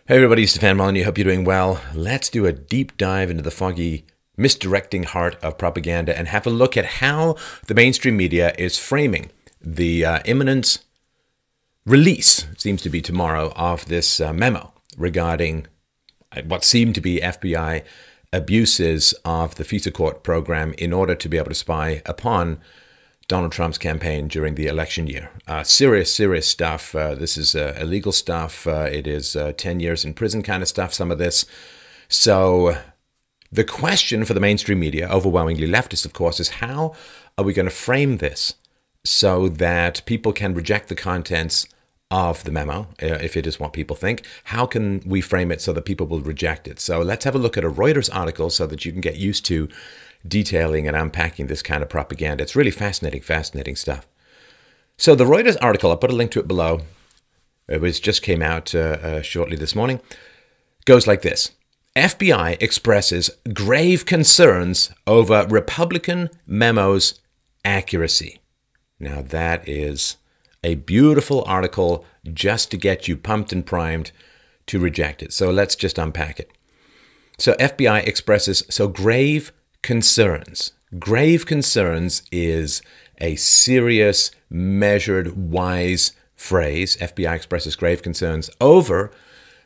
Hey everybody, Stefan Molyneux. Hope you're doing well. Let's do a deep dive into the foggy, misdirecting heart of propaganda and have a look at how the mainstream media is framing the imminent release, it seems to be tomorrow, of this memo regarding what seem to be FBI abuses of the FISA court program in order to be able to spy upon Donald Trump's campaign during the election year. Serious stuff. This is illegal stuff. It is 10 years in prison kind of stuff, some of this. So the question for the mainstream media, overwhelmingly leftist, of course, is how are we going to frame this so that people can reject the contents of the memo, if it is what people think? How can we frame it so that people will reject it? So let's have a look at a Reuters article so that you can get used to detailing and unpacking this kind of propaganda. It's really fascinating stuff. So the Reuters article, I'll put a link to it below. It just came out shortly this morning. Goes like this. FBI expresses grave concerns over Republican memo's accuracy. Now that is a beautiful article just to get you pumped and primed to reject it. So let's just unpack it. So FBI expresses grave concerns. Grave concerns is a serious, measured, wise phrase. FBI expresses grave concerns over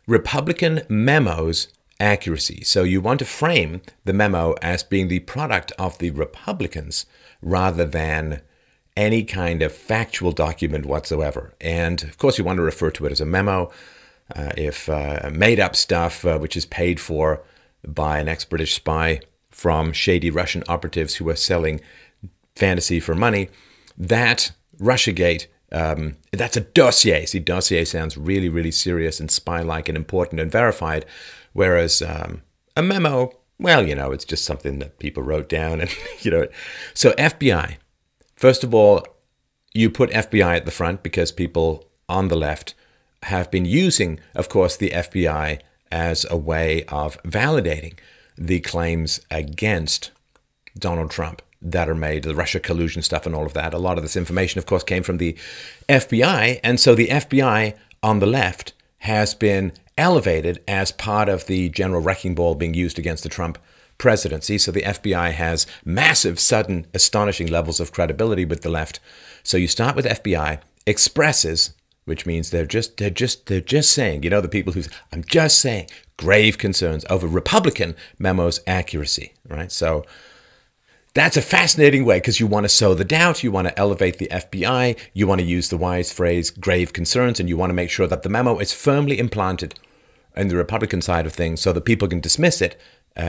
Republican memo's accuracy. So you want to frame the memo as being the product of the Republicans rather than any kind of factual document whatsoever. And of course, you want to refer to it as a memo. If made up stuff, which is paid for by an ex-British spy from shady Russian operatives who are selling fantasy for money, that Russiagate, that's a dossier. See, dossier sounds really serious and spy-like and important and verified, whereas a memo, well, it's just something that people wrote down. And so FBI, first of all, you put FBI at the front because people on the left have been using, of course, the FBI as a way of validating the claims against Donald Trump that are made, the Russia collusion stuff and all of that. A lot of this information, of course, came from the FBI. And so the FBI on the left has been elevated as part of the general wrecking ball being used against the Trump presidency. So the FBI has massive, sudden, astonishing levels of credibility with the left. So you start with FBI, expresses, which means they're just saying, the people I'm just saying, grave concerns over Republican memo's accuracy, right? So that's a fascinating way because you want to sow the doubt, you want to elevate the FBI, you want to use the wise phrase grave concerns, and you want to make sure that the memo is firmly implanted in the Republican side of things so that people can dismiss it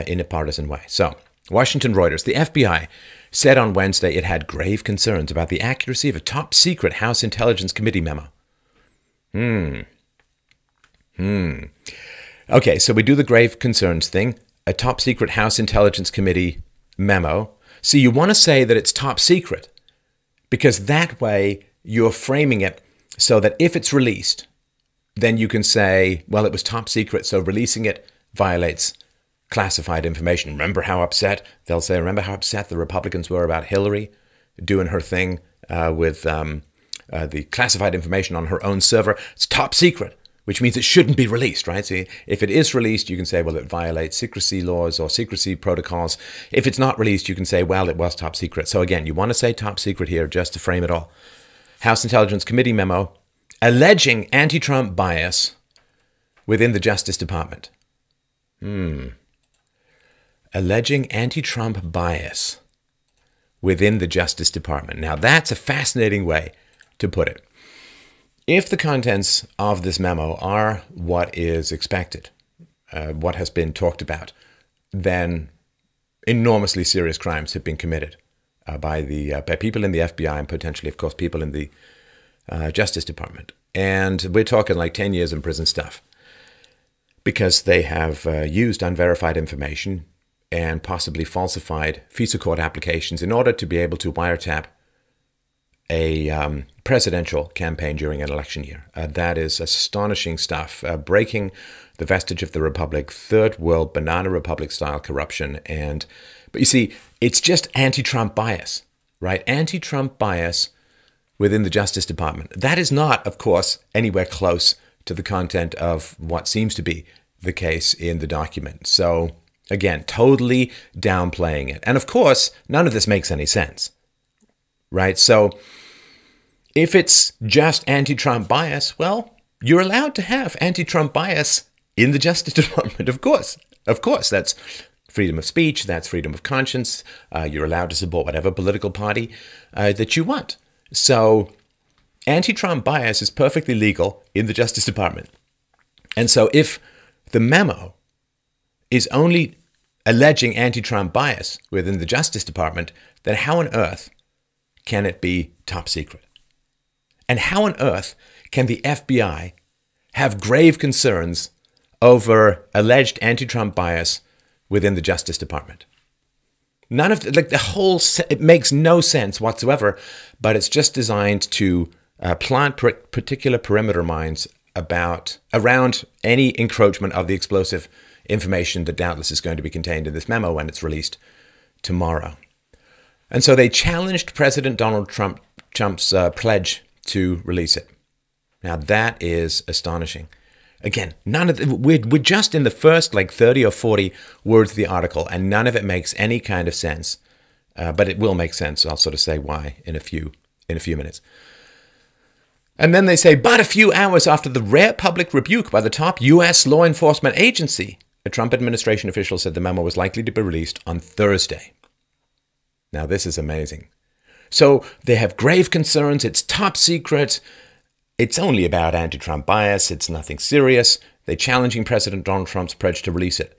in a partisan way. So, Washington Reuters, the FBI said on Wednesday it had grave concerns about the accuracy of a top secret House Intelligence Committee memo. Okay, so we do the grave concerns thing, a top secret House Intelligence Committee memo. So you want to say that it's top secret because that way you're framing it so that if it's released, then you can say, well, it was top secret, so releasing it violates classified information. Remember how upset the Republicans were about Hillary doing her thing with the classified information on her own server? It's top secret, which means it shouldn't be released, right? So if it is released, you can say, well, it violates secrecy laws or secrecy protocols. If it's not released, you can say, well, it was top secret. So again, you want to say top secret here just to frame it all. House Intelligence Committee memo alleging anti-Trump bias within the Justice Department. Alleging anti-Trump bias within the Justice Department. Now, that's a fascinating way to put it. If the contents of this memo are what is expected, what has been talked about, then enormously serious crimes have been committed by people in the FBI and potentially, of course, people in the Justice Department. And we're talking like 10 years in prison stuff because they have used unverified information and possibly falsified FISA court applications in order to be able to wiretap a presidential campaign during an election year. That is astonishing stuff, breaking the vestige of the Republic, third world banana republic style corruption. But you see, it's just anti-Trump bias, right? Anti-Trump bias within the Justice Department. That is not, of course, anywhere close to the content of what seems to be the case in the document. So again, totally downplaying it. And of course, none of this makes any sense, right? So if it's just anti-Trump bias, well, you're allowed to have anti-Trump bias in the Justice Department, of course. Of course, that's freedom of speech, that's freedom of conscience. You're allowed to support whatever political party that you want. So anti-Trump bias is perfectly legal in the Justice Department. And so if the memo is only alleging anti-Trump bias within the Justice Department, then how on earth can it be top secret? And how on earth can the FBI have grave concerns over alleged anti-Trump bias within the Justice Department? None of it makes no sense whatsoever, but it's just designed to plant particular perimeter mines around any encroachment of the explosive information that doubtless is going to be contained in this memo when it's released tomorrow. And so they challenged President Donald Trump's pledge to release it. Now that is astonishing. Again, we're just in the first 30 or 40 words of the article, and none of it makes any kind of sense. But it will make sense. I'll sort of say why in a few minutes. And then they say, but a few hours after the rare public rebuke by the top U.S. law enforcement agency, a Trump administration official said the memo was likely to be released on Thursday. Now, this is amazing. So they have grave concerns. It's top secret. It's only about anti-Trump bias. It's nothing serious. They're challenging President Donald Trump's pledge to release it.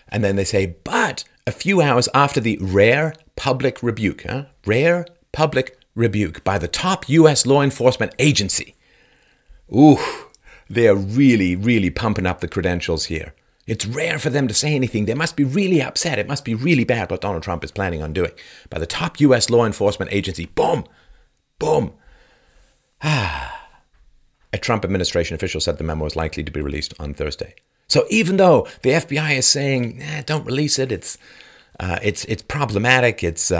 And then they say, but a few hours after the rare public rebuke, rare public rebuke by the top U.S. law enforcement agency. Ooh, they're really, really pumping up the credentials here. It's rare for them to say anything. They must be really upset. It must be really bad what Donald Trump is planning on doing. By the top U.S. law enforcement agency. Boom. Boom. A Trump administration official said the memo is likely to be released on Thursday. So even though the FBI is saying, don't release it, it's problematic, it's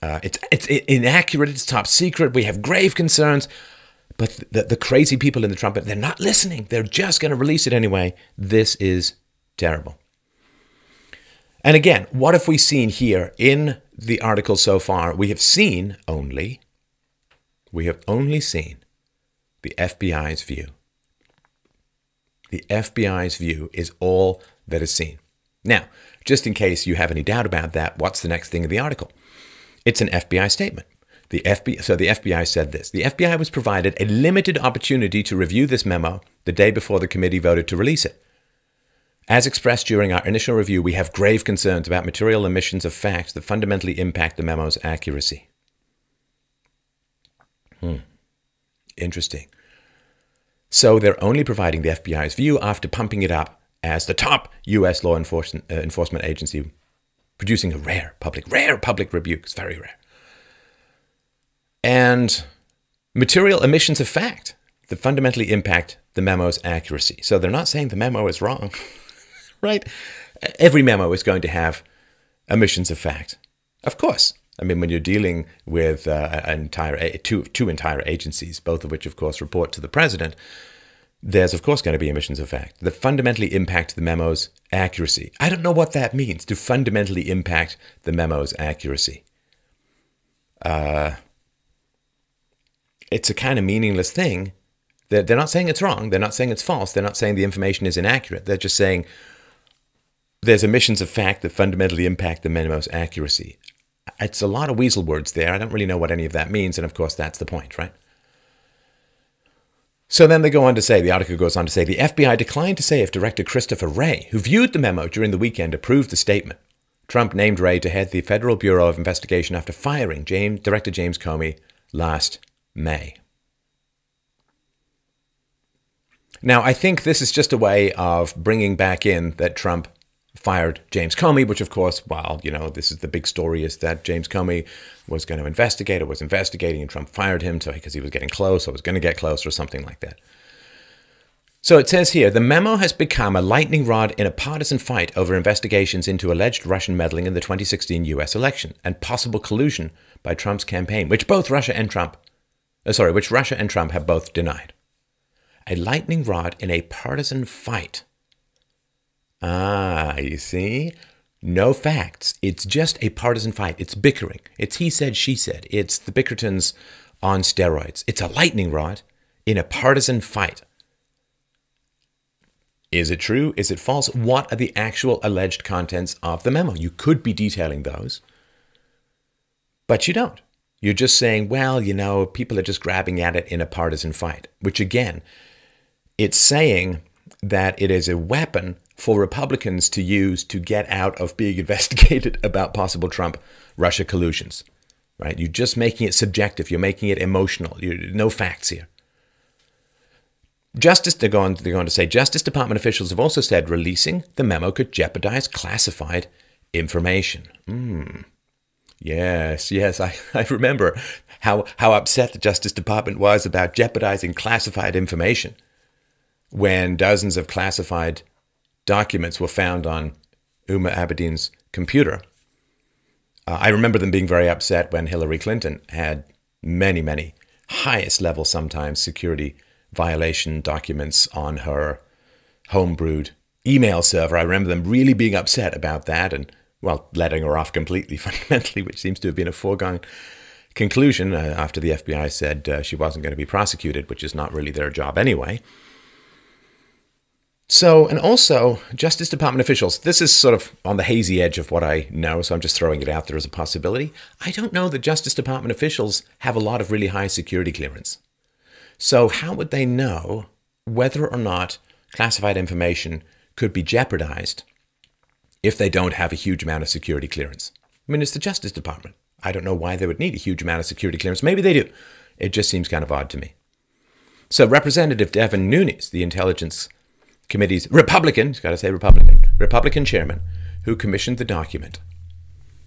inaccurate, it's top secret, we have grave concerns, but the crazy people in the Trump, they're not listening. They're just going to release it anyway. This is terrible. And again, what have we seen here in the article so far? We have only seen the FBI's view. The FBI's view is all that is seen. Now, just in case you have any doubt about that, what's the next thing in the article? It's an FBI statement. So the FBI said this. The FBI was provided a limited opportunity to review this memo the day before the committee voted to release it. As expressed during our initial review, we have grave concerns about material omissions of facts that fundamentally impact the memo's accuracy. Interesting. So they're only providing the FBI's view after pumping it up as the top U.S. law enforcement agency, producing a rare public rebuke. It's very rare. And material omissions of fact that fundamentally impact the memo's accuracy. So they're not saying the memo is wrong, right? Every memo is going to have omissions of fact. Of course. I mean, when you're dealing with two entire agencies, both of which, of course, report to the president, there's, of course, going to be omissions of fact that fundamentally impact the memo's accuracy. I don't know what that means, to fundamentally impact the memo's accuracy. It's a kind of meaningless thing. They're not saying it's wrong. They're not saying it's false. They're not saying the information is inaccurate. They're just saying there's omissions of fact that fundamentally impact the memo's accuracy. It's a lot of weasel words there. I don't really know what any of that means. And of course, that's the point, right? So then they go on to say, the article goes on to say, the FBI declined to say if Director Christopher Wray, who viewed the memo during the weekend, approved the statement. Trump named Wray to head the Federal Bureau of Investigation after firing Director James Comey last May. Now, I think this is just a way of bringing back in that Trump fired James Comey, which, of course, this is the big story, is that James Comey was going to investigate or was investigating, and Trump fired him because he was getting close or was going to get close or something like that. So it says here, the memo has become a lightning rod in a partisan fight over investigations into alleged Russian meddling in the 2016 U.S. election and possible collusion by Trump's campaign, which Russia and Trump have both denied. A lightning rod in a partisan fight. Ah, you see? No facts. It's just a partisan fight. It's bickering. It's he said, she said. It's the Bickertons on steroids. It's a lightning rod in a partisan fight. Is it true? Is it false? What are the actual alleged contents of the memo? You could be detailing those, but you don't. You're just saying, well, you know, people are just grabbing at it in a partisan fight, which again, it's saying that it is a weapon for Republicans to use to get out of being investigated about possible Trump-Russia collusions, right? You're just making it subjective. You're making it emotional. No facts here. They're going to say, Justice Department officials have also said releasing the memo could jeopardize classified information. Yes, I remember how upset the Justice Department was about jeopardizing classified information when dozens of classified documents were found on Uma Abedin's computer. I remember them being very upset when Hillary Clinton had many highest level, sometimes security violation documents on her homebrewed email server. I remember them really being upset about that and, well, letting her off completely, fundamentally, which seems to have been a foregone conclusion after the FBI said she wasn't going to be prosecuted, which is not really their job anyway. So, and also, Justice Department officials, this is sort of on the hazy edge of what I know, so I'm just throwing it out there as a possibility. I don't know that Justice Department officials have a lot of really high security clearance. So how would they know whether or not classified information could be jeopardized if they don't have a huge amount of security clearance? I mean, it's the Justice Department. I don't know why they would need a huge amount of security clearance. Maybe they do. It just seems kind of odd to me. So Representative Stefan Molyneux, the Intelligence Committee's Republican chairman, who commissioned the document,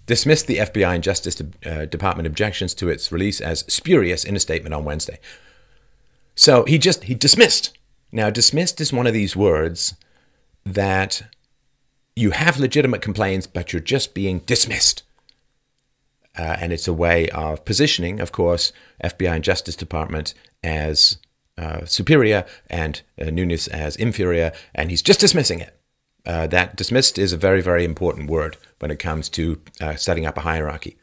dismissed the FBI and Justice Department objections to its release as spurious in a statement on Wednesday. So he dismissed. Now, dismissed is one of these words that you have legitimate complaints, but you're just being dismissed. And it's a way of positioning, of course, FBI and Justice Department as superior and Nunes as inferior, and he's just dismissing it. That dismissed is a very, very important word when it comes to setting up a hierarchy.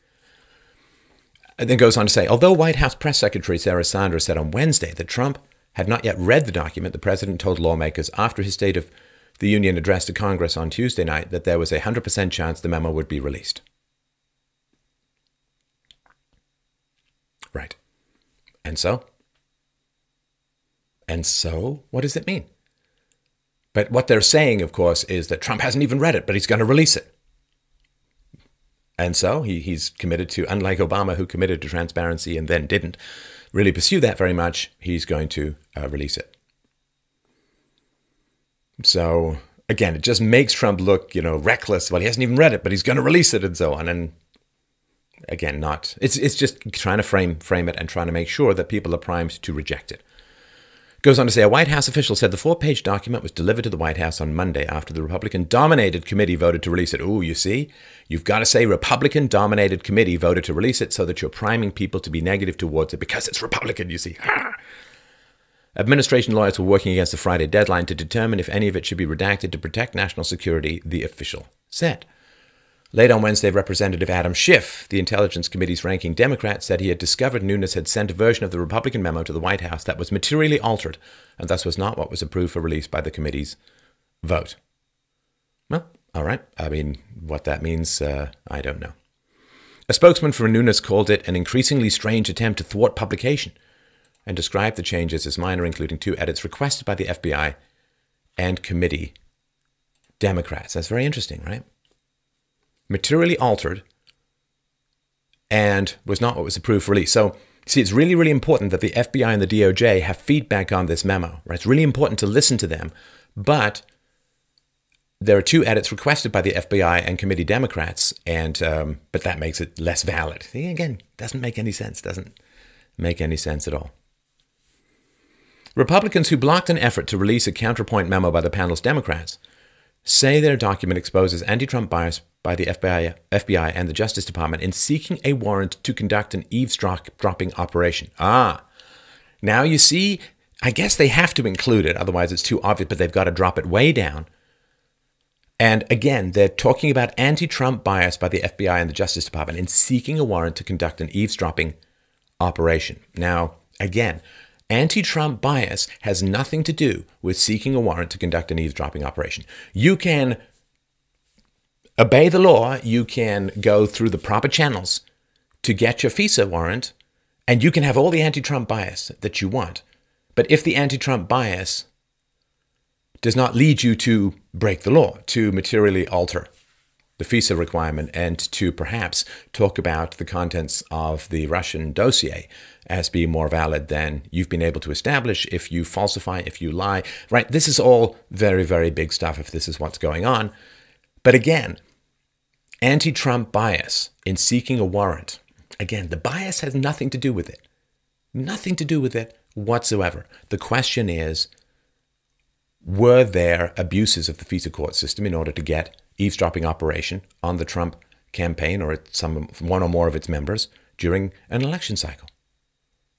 And then goes on to say, although White House Press Secretary Sarah Sanders said on Wednesday that Trump had not yet read the document, the president told lawmakers after his State of the Union address to Congress on Tuesday night that there was a 100% chance the memo would be released. Right. And so? And so, what does it mean? But what they're saying, of course, is that Trump hasn't even read it, but he's going to release it. And so he's committed to, unlike Obama, who committed to transparency and then didn't really pursue that very much, he's going to release it. So, again, it just makes Trump look, reckless. Well, he hasn't even read it, but he's going to release it and so on. And again, it's just trying to frame it and trying to make sure that people are primed to reject it. Goes on to say, a White House official said the 4-page document was delivered to the White House on Monday after the Republican-dominated committee voted to release it. Ooh, you see? You've got to say Republican-dominated committee voted to release it so that you're priming people to be negative towards it because it's Republican, you see. Administration lawyers were working against the Friday deadline to determine if any of it should be redacted to protect national security, the official said. Late on Wednesday, Representative Adam Schiff, the Intelligence Committee's ranking Democrat, said he had discovered Nunes had sent a version of the Republican memo to the White House that was materially altered and thus was not what was approved for release by the committee's vote. Well, all right. I mean, what that means, I don't know. A spokesman for Nunes called it an increasingly strange attempt to thwart publication and described the changes as minor, including 2 edits requested by the FBI and committee Democrats. That's very interesting, right? Materially altered and was not what was approved for release. So, see, it's really, really important that the FBI and the DOJ have feedback on this memo, right? It's really important to listen to them, but there are 2 edits requested by the FBI and committee Democrats, and but that makes it less valid. See, again, doesn't make any sense. Doesn't make any sense at all. Republicans who blocked an effort to release a counterpoint memo by the panel's Democrats say their document exposes anti-Trump bias by the FBI and the Justice Department in seeking a warrant to conduct an eavesdropping operation. Now you see, I guess they have to include it, otherwise it's too obvious, but they've got to drop it way down. And again, they're talking about anti-Trump bias by the FBI and the Justice Department in seeking a warrant to conduct an eavesdropping operation. Now, again, anti-Trump bias has nothing to do with seeking a warrant to conduct an eavesdropping operation. You can obey the law, you can go through the proper channels to get your FISA warrant, and you can have all the anti-Trump bias that you want. But if the anti-Trump bias does not lead you to break the law, to materially alter the FISA requirement, and to perhaps talk about the contents of the Russian dossier as being more valid than you've been able to establish if you falsify, if you lie, right? This is all very, very big stuff if this is what's going on. But again, anti-Trump bias in seeking a warrant, again, the bias has nothing to do with it. Nothing to do with it whatsoever. The question is, were there abuses of the FISA court system in order to get eavesdropping operation on the Trump campaign or one or more of its members during an election cycle?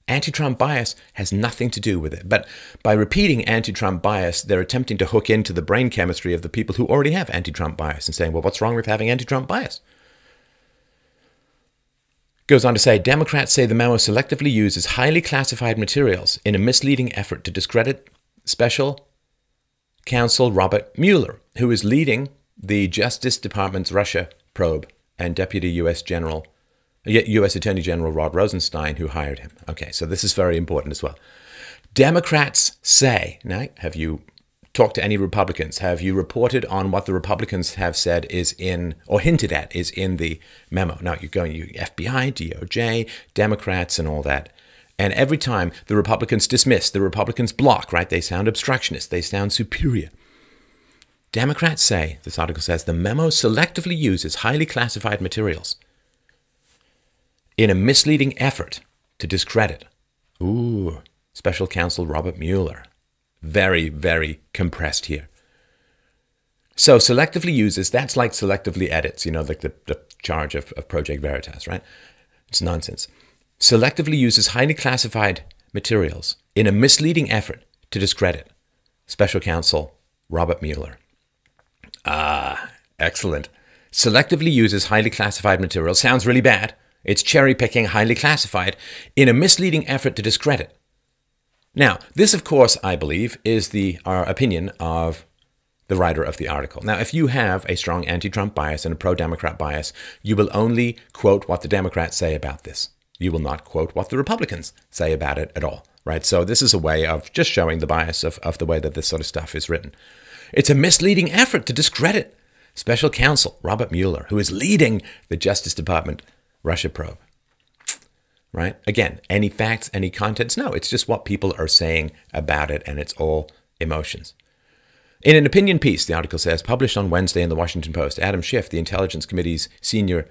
Anti-Trump bias has nothing to do with it. But by repeating anti-Trump bias, they're attempting to hook into the brain chemistry of the people who already have anti-Trump bias and saying, well, what's wrong with having anti-Trump bias? Goes on to say, Democrats say the memo selectively uses highly classified materials in a misleading effort to discredit Special Counsel Robert Mueller, who is leading the Justice Department's Russia probe, and Deputy U.S. Attorney General Rod Rosenstein, who hired him. Okay, so this is very important as well. Democrats say, now, have you talked to any Republicans? Have you reported on what the Republicans have said is in, or hinted at, is in the memo? Now, you're going, you FBI, DOJ, Democrats, and all that. And every time the Republicans dismiss, the Republicans block, right? They sound obstructionist. They sound superior. Democrats say, this article says, the memo selectively uses highly classified materials in a misleading effort to discredit, Special Counsel Robert Mueller. Very, very compressed here. So selectively uses, that's like selectively edits, like the charge of Project Veritas, right? It's nonsense. Selectively uses highly classified materials in a misleading effort to discredit Special Counsel Robert Mueller. Excellent. Selectively uses highly classified materials. Sounds really bad. It's cherry-picking highly classified in a misleading effort to discredit. Now, this, of course, I believe, is our opinion of the writer of the article. Now, if you have a strong anti-Trump bias and a pro-Democrat bias, you will only quote what the Democrats say about this. You will not quote what the Republicans say about it at all, right? So this is a way of just showing the bias of the way that this sort of stuff is written. It's a misleading effort to discredit Special Counsel Robert Mueller, who is leading the Justice Department Russia probe. Right? Again, any facts, any contents? No, it's just what people are saying about it, and it's all emotions. In an opinion piece, the article says, published on Wednesday in the Washington Post, Adam Schiff, the Intelligence Committee's senior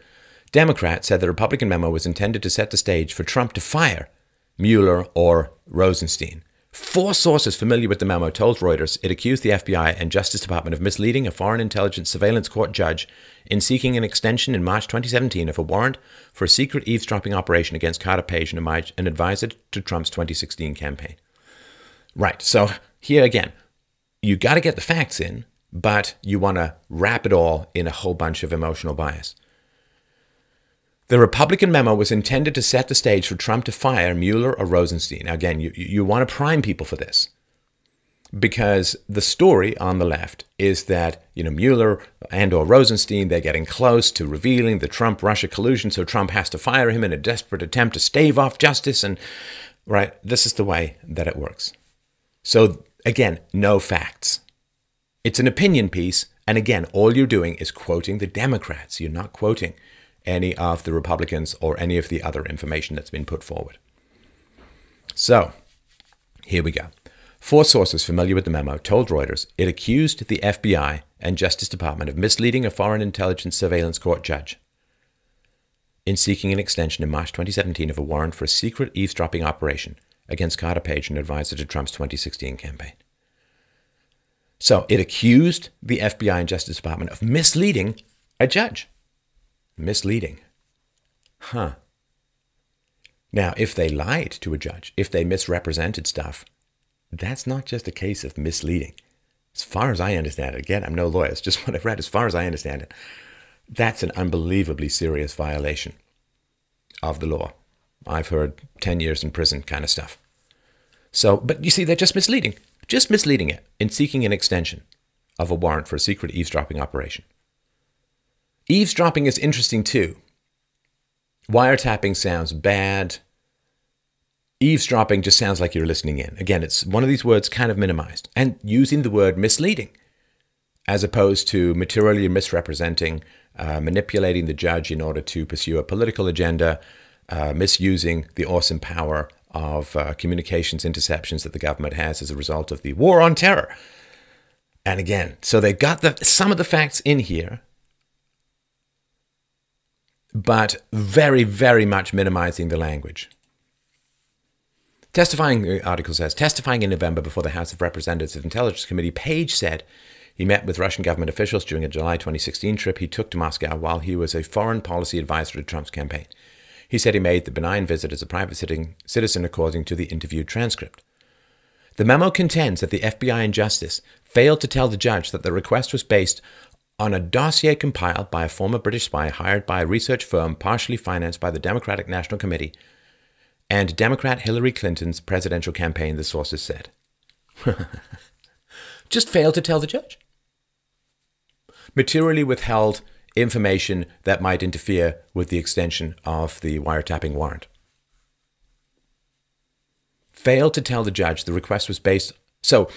Democrat, said the Republican memo was intended to set the stage for Trump to fire Mueller or Rosenstein. 4 sources familiar with the memo told Reuters it accused the FBI and Justice Department of misleading a Foreign Intelligence Surveillance Court judge in seeking an extension in March 2017 of a warrant for a secret eavesdropping operation against Carter Page, an advisor to Trump's 2016 campaign. Right, so here again, you got to get the facts in, but you want to wrap it all in a whole bunch of emotional bias. The Republican memo was intended to set the stage for Trump to fire Mueller or Rosenstein. Now, again, you want to prime people for this, because the story on the left is that, Mueller and or Rosenstein, they're getting close to revealing the Trump-Russia collusion, so Trump has to fire him in a desperate attempt to stave off justice. And, right, this is the way that it works. So, again, no facts. It's an opinion piece, and again, all you're doing is quoting the Democrats. You're not quoting any of the Republicans or any of the other information that's been put forward. So, here we go. 4 sources familiar with the memo told Reuters it accused the FBI and Justice Department of misleading a Foreign Intelligence Surveillance Court judge in seeking an extension in March 2017 of a warrant for a secret eavesdropping operation against Carter Page, an advisor to Trump's 2016 campaign. So, it accused the FBI and Justice Department of misleading a judge. Misleading. Now, if they lied to a judge, if they misrepresented stuff, that's not just a case of misleading. As far as I understand it, again, I'm no lawyer, it's just what I've read, as far as I understand it, that's an unbelievably serious violation of the law. I've heard 10 years in prison kind of stuff. So, but you see, they're just misleading it in seeking an extension of a warrant for a secret eavesdropping operation. Eavesdropping is interesting too. Wiretapping sounds bad. Eavesdropping just sounds like you're listening in. Again, it's one of these words kind of minimized. And using the word misleading as opposed to materially misrepresenting, manipulating the judge in order to pursue a political agenda, misusing the awesome power of communications interceptions that the government has as a result of the war on terror. And again, so they got some of the facts in here, but very, very much minimizing the language. The article says, testifying in November before the House of Representatives Intelligence Committee, Page said he met with Russian government officials during a July 2016 trip he took to Moscow while he was a foreign policy advisor to Trump's campaign. He said he made the benign visit as a private citizen according to the interview transcript. The memo contends that the FBI and Justice failed to tell the judge that the request was based on a dossier compiled by a former British spy hired by a research firm partially financed by the Democratic National Committee and Democrat Hillary Clinton's presidential campaign, the sources said. Just failed to tell the judge. Materially withheld information that might interfere with the extension of the wiretapping warrant. Failed to tell the judge the request was based... So,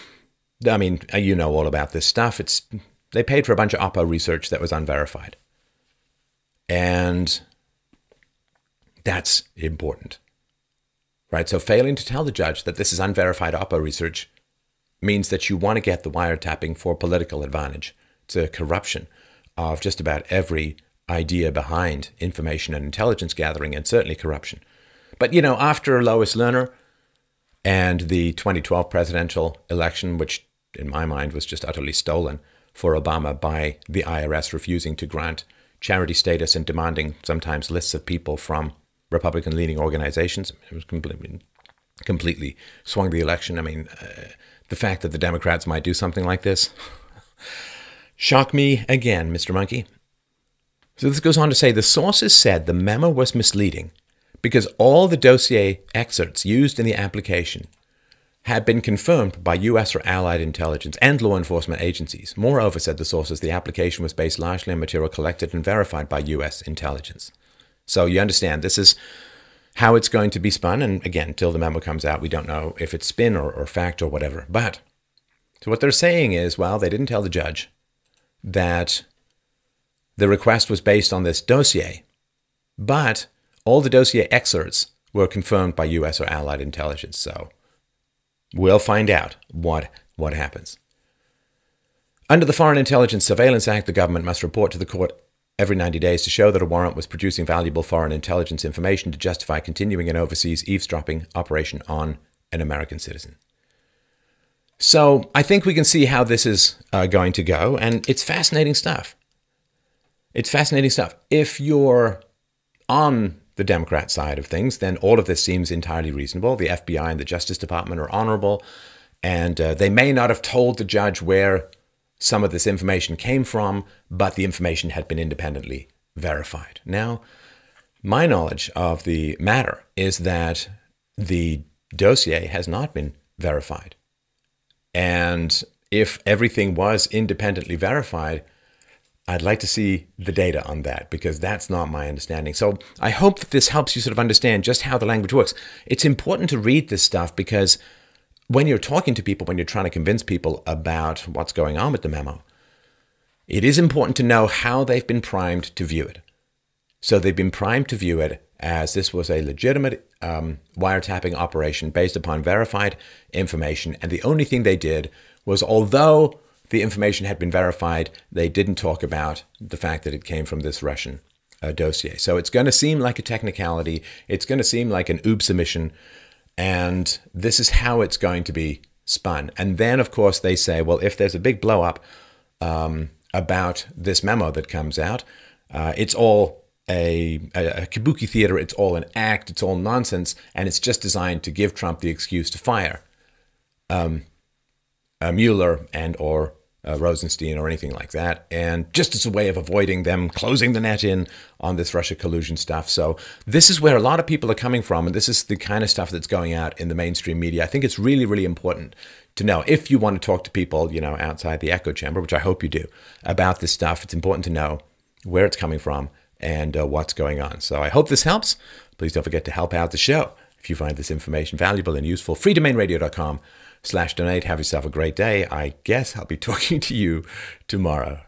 I mean, you know all about this stuff. They paid for a bunch of Oppo research that was unverified. And that's important. Right? So failing to tell the judge that this is unverified Oppo research means that you want to get the wiretapping for political advantage. It's a corruption of just about every idea behind information and intelligence gathering, and certainly corruption. But, you know, after Lois Lerner and the 2012 presidential election, which in my mind was just utterly stolen for Obama by the IRS refusing to grant charity status and demanding sometimes lists of people from Republican-leaning organizations, it was completely swung the election. I mean, the fact that the Democrats might do something like this shocked me again, Mr. Monkey. So this goes on to say, the sources said the memo was misleading because all the dossier excerpts used in the application had been confirmed by U.S. or allied intelligence and law enforcement agencies. Moreover, said the sources, the application was based largely on material collected and verified by U.S. intelligence. So you understand, this is how it's going to be spun. And again, till the memo comes out, we don't know if it's spin or fact or whatever. But so what they're saying is, well, they didn't tell the judge that the request was based on this dossier, but all the dossier excerpts were confirmed by U.S. or allied intelligence. So we'll find out what happens. Under the Foreign Intelligence Surveillance Act, the government must report to the court every 90 days to show that a warrant was producing valuable foreign intelligence information to justify continuing an overseas eavesdropping operation on an American citizen. So I think we can see how this is going to go, and it's fascinating stuff. It's fascinating stuff. If you're on the Democrat side of things, then all of this seems entirely reasonable. The FBI and the Justice Department are honorable, and they may not have told the judge where some of this information came from, but the information had been independently verified. Now, my knowledge of the matter is that the dossier has not been verified. And if everything was independently verified, I'd like to see the data on that, because that's not my understanding. So I hope that this helps you sort of understand just how the language works. It's important to read this stuff because when you're talking to people, when you're trying to convince people about what's going on with the memo, it is important to know how they've been primed to view it. So they've been primed to view it as this was a legitimate wiretapping operation based upon verified information. And the only thing they did was, although the information had been verified, they didn't talk about the fact that it came from this Russian dossier. So it's going to seem like a technicality. It's going to seem like an oops omission. And this is how it's going to be spun. And then, of course, they say, well, if there's a big blow up about this memo that comes out, it's all a kabuki theater. It's all an act. It's all nonsense. And it's just designed to give Trump the excuse to fire Mueller and or Rosenstein or anything like that, and just as a way of avoiding them closing the net in on this Russia collusion stuff. So this is where a lot of people are coming from, and this is the kind of stuff that's going out in the mainstream media. I think it's really, really important to know. If you want to talk to people, outside the echo chamber, which I hope you do, about this stuff, it's important to know where it's coming from and what's going on. So I hope this helps. Please don't forget to help out the show. If you find this information valuable and useful, freedomainradio.com/donate. Have yourself a great day. I guess I'll be talking to you tomorrow.